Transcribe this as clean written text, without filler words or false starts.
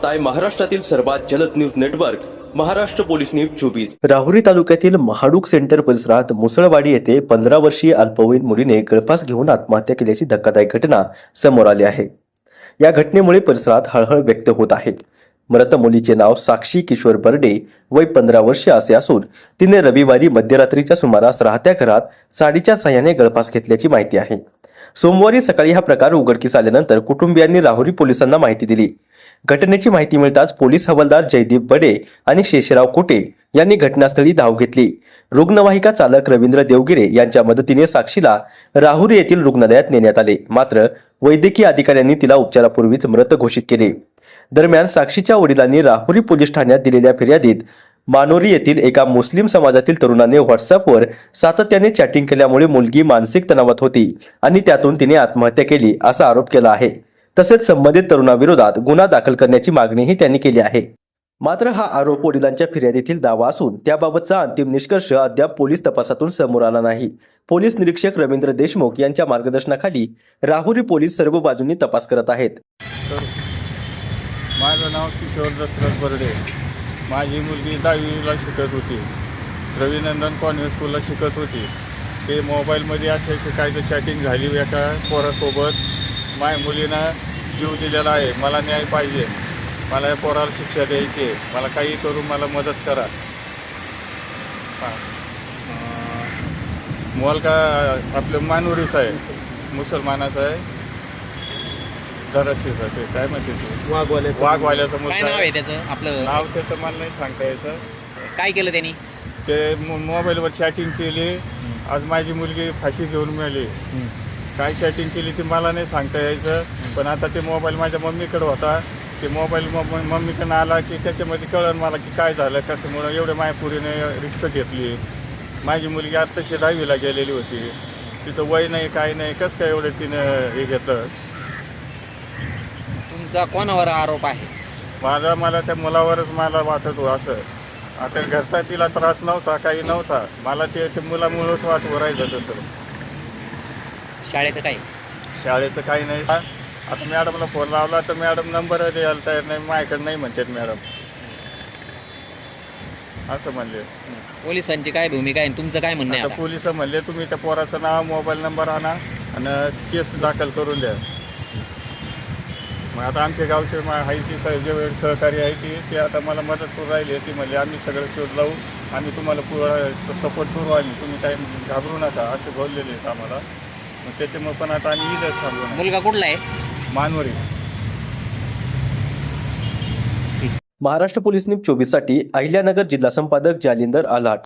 पाहताय महाराष्ट्रातील सर्वात जलद news network Maharashtra police news 24। Rahuri तालुक्यातील महाडूक सेंटर परिसरात मुसळवाडी येथे 15 वर्षीय अल्पवयीन मुलीने गळफास घेऊन आत्महत्या केल्याची धक्कादायक घटना समोर आली आहे। या घटनेमुळे परिसरात हळहळ व्यक्त होत आहे। मृत मुलीचे नाव साक्षी किशोर बर्डे, वय 15 वर्ष असे असून तिने रविवारी मध्यरात्रीच्या सुमारास राहत्या घरात साडीच्या साह्याने गळफास घेतल्याची माहिती आहे। सोमवारी सकाळी हा प्रकार उघडकीस आल्यानंतर कुटुंबियांनी राहुरी पोलिसांना माहिती दिली। घटनेची माहिती मिळताच पोलीस हवालदार जयदीप बडे आणि शेषराव कोटे यांनी घटनास्थळी धाव घेतली। रुग्णवाहिका चालक रवींद्र देवगिरे यांच्या मदतीने साक्षीला राहुरी येथील रुग्णालयात नेण्यात आले, मात्र वैद्यकीय अधिकाऱ्यांनी तिला उपचारापूर्वीच मृत घोषित केले। दरम्यान साक्षीच्या वडिलांनी राहुरी पोलीस ठाण्यात दिलेल्या फिर्यादीत मानोरी येथील एका मुस्लिम समाजातील तरुणाने व्हॉट्सअपवर सातत्याने चॅटिंग केल्यामुळे मुलगी मानसिक तणावात होती आणि त्यातून तिने आत्महत्या केली असा आरोप केला आहे। तसेच संबंधित तरुणाविरोधात गुन्हा दाखल करण्याची मागणीही त्यांनी केली आहे। मात्र हा आरोप वडिलांच्या फिर्यादीतील दावा असून त्याबाबतचा अंतिम निष्कर्ष अद्याप पोलीस तपासातून समोर आला नाही। पोलीस निरीक्षक रवींद्र देशमुख यांच्या मार्गदर्शनाखाली राहुरी पोलीस सर्व बाजूंनी तपास करत आहेत। माझं नाव किशोर दशरथ बर्डे। माझी मुलगी 10वीला शिकत होती, रविनंदन कॉन्व्हेंट स्कूलला शिकत होती। ते मोबाईलमध्ये असे काहीतरी चॅटिंग झाली एका पोरासोबत। माझ्या मुलीनं जीव दिलेला आहे, मला न्याय पाहिजे, मला या पोराला शिक्षा द्यायची आहे, मला काही करून मला मदत करा। मुलगा आपलं मानुरीचा आहे, मुसलमानाचा आहे, दराशीचा आहे, काय म्हणते तू वाघवाल्याचा काय मुलगा नाव आहे त्याचं? आपलं नाव त्याचं मला नाही सांगता यायचं। काय केलं त्यांनी? ते मोबाईलवर चॅटिंग केली। आज माझी मुलगी फाशी घेऊन मिळाली। काय चॅटिंग केली ती मला नाही सांगता यायचं, पण आता ते मोबाईल माझ्या मम्मीकडे होता। ते मोबाईल मम्मीकडनं आला की त्याच्यामध्ये कळलं मला की काय झालं, कशामुळं एवढ्या मायापुरीने रिक्षा घेतली। माझी मुलगी आत्ताशी 10वीला गेलेली होती, तिचं वय नाही काय नाही, कसं काय एवढं तिनं हे घेतलं? तुमचा कोणावर आरोप आहे? मला त्या मुलावरच मला वाटत हो असं। आता घरचा तिला त्रास नव्हता, काही नव्हता, मला ते मुलामुळंच वाटवं राहिलं तसं। शाळेचं काय? शाळेचं काही नाही। आता मॅडमला फोन लावला तर मॅडम नंबर द्यायला तयार नाही, माझ्याकडे नाही म्हणतात मॅडम, असं म्हणले। पोलिसांची काय भूमिका आहे, तुमचं काय म्हणणं आहे? आता पोलिस म्हणले तुम्ही त्या पोराचं नाव, मोबाईल नंबर आणा आणि केस दाखल करून द्या। मग आता आमच्या गावचे आहे ती जे सहकारी आहे ती आता मला मदत करून राहिली। ती म्हणली आम्ही सगळं शोध लावू, आम्ही तुम्हाला सपोर्ट करू, आम्ही तुम्ही काही घाबरू नका असे बोललेले आहेत आम्हाला। मग त्याच्यामुळे पण आता आम्ही इथंच थांबलो। मुलगा कुठला आहे? मानवरी। महाराष्ट्र पोलीस न्यूज 24 साठी अहिल्यानगर जिल्हा संपादक जालिंदर आलाट।